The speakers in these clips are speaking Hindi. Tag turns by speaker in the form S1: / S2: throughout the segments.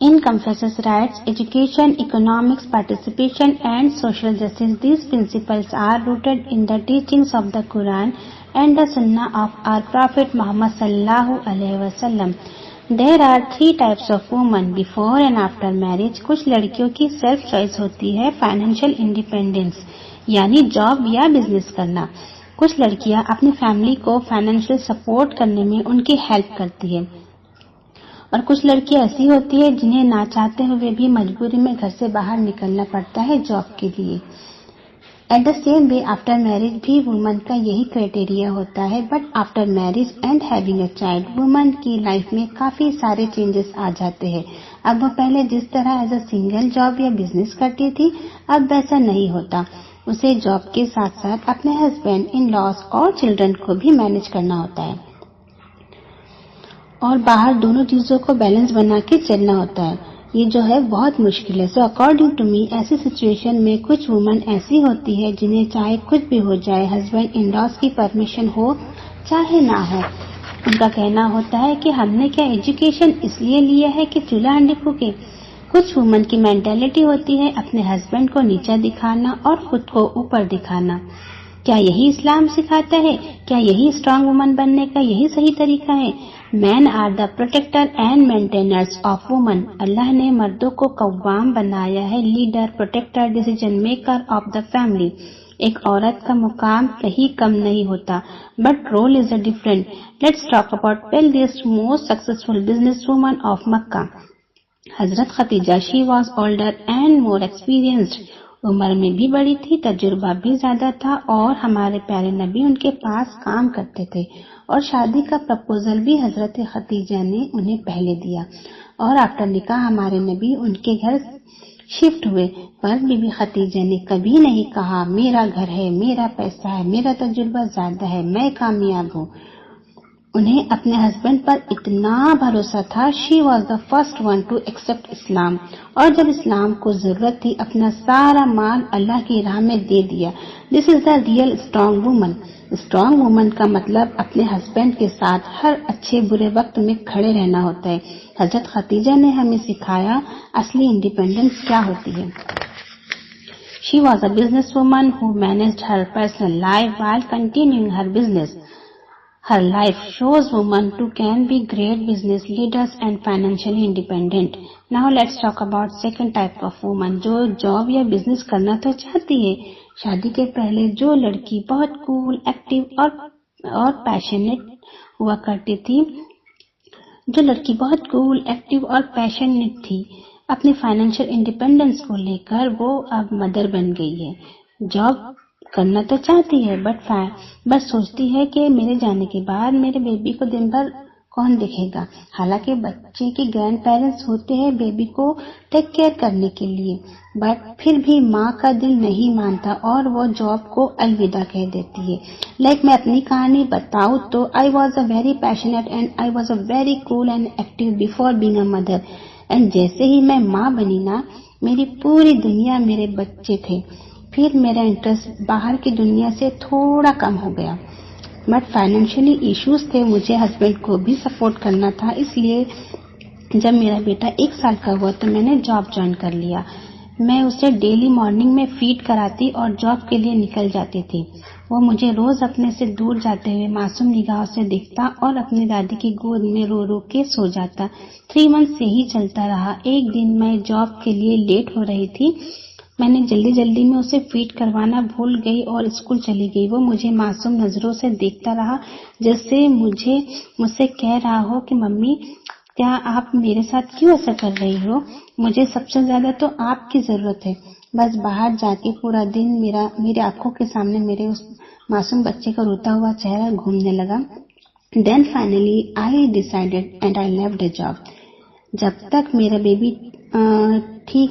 S1: Income versus rights, education, economics, participation, and social justice. These principles are rooted in the teachings of the Quran and the Sunnah of our Prophet Muhammad sallallahu alaihi wasallam. There are 3 types of women before and after marriage. कुछ लड़कियों की सेल्फ चॉइस होती है फाइनेंशियल इंडिपेंडेंस यानी जॉब या बिजनेस करना. कुछ लड़कियां अपनी फैमिली को फाइनेंशियल सपोर्ट करने में उनकी हेल्प करती है और कुछ लड़कियां ऐसी होती है जिन्हें ना चाहते हुए भी मजबूरी में घर से बाहर निकलना पड़ता है जॉब के लिए. At the same way after marriage भी वुमन का यही क्राइटेरिया होता है. But after marriage and having a child woman की लाइफ में काफी सारे चेंजेस आ जाते हैं. अब वो पहले जिस तरह एज अ सिंगल जॉब या बिजनेस करती थी अब वैसा नहीं होता. उसे जॉब के साथ साथ अपने हस्बैंड, इन लॉज और चिल्ड्रन को भी मैनेज करना होता है और बाहर दोनों चीजों को बैलेंस बना के चलना होता है. ये जो है बहुत मुश्किल है. सो अकॉर्डिंग टू मी ऐसी सिचुएशन में कुछ वुमन ऐसी होती है जिन्हें चाहे कुछ भी हो जाए, हस्बैंड इन लॉज की परमिशन हो चाहे ना हो, उनका कहना होता है कि हमने क्या एजुकेशन इसलिए लिया है कि चूल्हा हंडी फूके. कुछ वुमन की मेंटालिटी होती है अपने हस्बैंड को नीचा दिखाना और खुद को ऊपर दिखाना. क्या यही इस्लाम सिखाता है? क्या यही स्ट्रांग वुमन बनने का यही सही तरीका है? Man are the protector and maintainers of woman. Allah ने मर्दों को कव्वाम बनाया है, leader, protector, decision maker of the family. एक औरत का मुकाम कहीं कम नहीं होता, but role is a different. Let's talk about wealthiest most successful business woman of Mecca. हजरत Khadija. She was older and more experienced. उम्र में भी बड़ी थी, तजुर्बा भी ज्यादा था और हमारे प्यारे नबी उनके पास काम करते थे और शादी का प्रपोजल भी हजरत खतीजा ने उन्हें पहले दिया और आफ्टर निकाह हमारे नबी उनके घर शिफ्ट हुए. पर बीबी खतीजा ने कभी नहीं कहा मेरा घर है, मेरा पैसा है, मेरा तजुर्बा ज्यादा है, मैं कामयाब हूँ. उन्हें अपने हस्बैंड पर इतना भरोसा था. She was the first one to accept Islam और जब इस्लाम को जरूरत थी अपना सारा माल अल्लाह की राह में दे दिया. This is the real strong woman. Strong woman का मतलब अपने हस्बैंड के साथ हर अच्छे बुरे वक्त में खड़े रहना होता है. हजरत खतीजा ने हमें सिखाया असली इंडिपेंडेंस क्या होती है. She was a business woman who managed her personal life while continuing her business. Her life shows women too can be great business leaders and financially independent. Now let's talk about second type of woman जो जॉब या बिजनेस करना तो चाहती है. शादी के पहले जो लड़की बहुत कूल, एक्टिव और पैशनेट हुआ करती थी, जो लड़की बहुत कूल, एक्टिव और पैशनेट थी अपनी फाइनेंशियल इंडिपेंडेंस को लेकर, वो अब मदर बन गई है. जॉब करना तो चाहती है बस सोचती है कि मेरे जाने के बाद मेरे बेबी को दिन भर कौन देखेगा. हालांकि बच्चे के ग्रैंड पेरेंट्स होते हैं बेबी को टेक केयर करने के लिए, बट फिर भी माँ का दिल नहीं मानता और वो जॉब को अलविदा कह देती है. लाइक मैं अपनी कहानी बताऊँ तो I was a very passionate and I was a very cool and active before being a mother. And जैसे ही मैं माँ बनी ना, मेरी पूरी दुनिया मेरे बच्चे थे. फिर मेरा इंटरेस्ट बाहर की दुनिया से थोड़ा कम हो गया. बट फाइनेंशियली इश्यूज थे, मुझे हस्बैंड को भी सपोर्ट करना था. इसलिए जब मेरा बेटा 1 साल का हुआ तो मैंने जॉब ज्वाइन कर लिया. मैं उसे डेली मॉर्निंग में फीड कराती और जॉब के लिए निकल जाती थी. वो मुझे रोज अपने से दूर जाते हुए मासूम निगाहों से देखता और अपनी दादी की गोद में रो रो के सो जाता. 3 मंथ्स यही चलता रहा. एक दिन मैं जॉब के लिए लेट हो रही थी. मैंने जल्दी में उसे फीड करवाना भूल गई और स्कूल चली गई. वो मुझे मासूम नजरों से देखता रहा जैसे मुझसे कह रहा हो कि मम्मी क्या आप मेरे साथ क्यों ऐसा कर रही हो, मुझे सबसे ज्यादा तो आपकी जरूरत है. बस बाहर जाके पूरा दिन मेरे आंखों के सामने मेरे उस मासूम बच्चे का रोता हुआ चेहरा घूमने लगा. Then finally I decided and I left the job. जब तक मेरा बेबी ठीक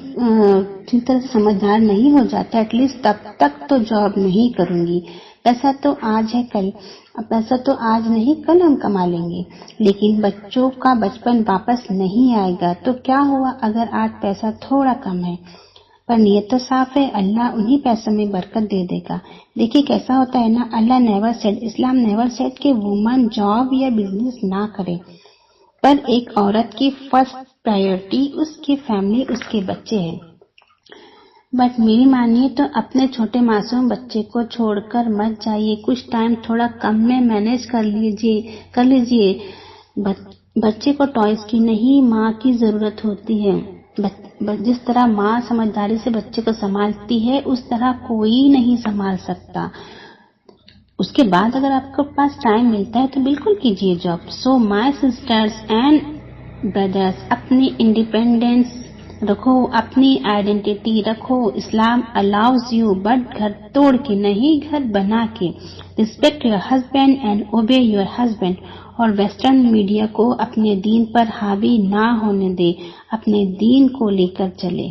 S1: तरह से समझदार नहीं हो जाता एटलीस्ट तब तक तो जॉब नहीं करूंगी. पैसा तो आज है कल, पैसा तो आज नहीं कल हम कमा लेंगे, लेकिन बच्चों का बचपन वापस नहीं आएगा. तो क्या हुआ अगर आज पैसा थोड़ा कम है पर नियत तो साफ है, अल्लाह उन्हीं पैसों में बरकत दे देगा. देखिए कैसा होता है ना, अल्लाह नेवर सेड, इस्लाम नेवर सेड कि वुमन जॉब या बिजनेस ना करे, पर एक औरत की फर्स्ट प्रायोरिटी उसके फैमिली, उसके बच्चे हैं। बट मेरी मानिए तो अपने छोटे मासूम बच्चे को छोड़कर मत जाइए। कुछ टाइम थोड़ा कम में मैनेज कर लीजिए। बच्चे को टॉयज की नहीं, माँ की जरूरत होती है। जिस तरह माँ समझदारी से बच्चे को संभालती है, उस तरह कोई नहीं संभाल सकता। उसके बाद अगर आपके पास टाइम मिलता है तो बिल्कुल कीजिए job. So my sister's and brothers, अपनी इंडिपेंडेंस रखो, अपनी आइडेंटिटी रखो। इस्लाम अलाउज यू, बट घर तोड़ के नहीं, घर बना के। रिस्पेक्ट योर हस्बैंड एंड ओबे योर हस्बैंड। और वेस्टर्न मीडिया को अपने दीन पर हावी ना होने दे, अपने दीन को लेकर चले।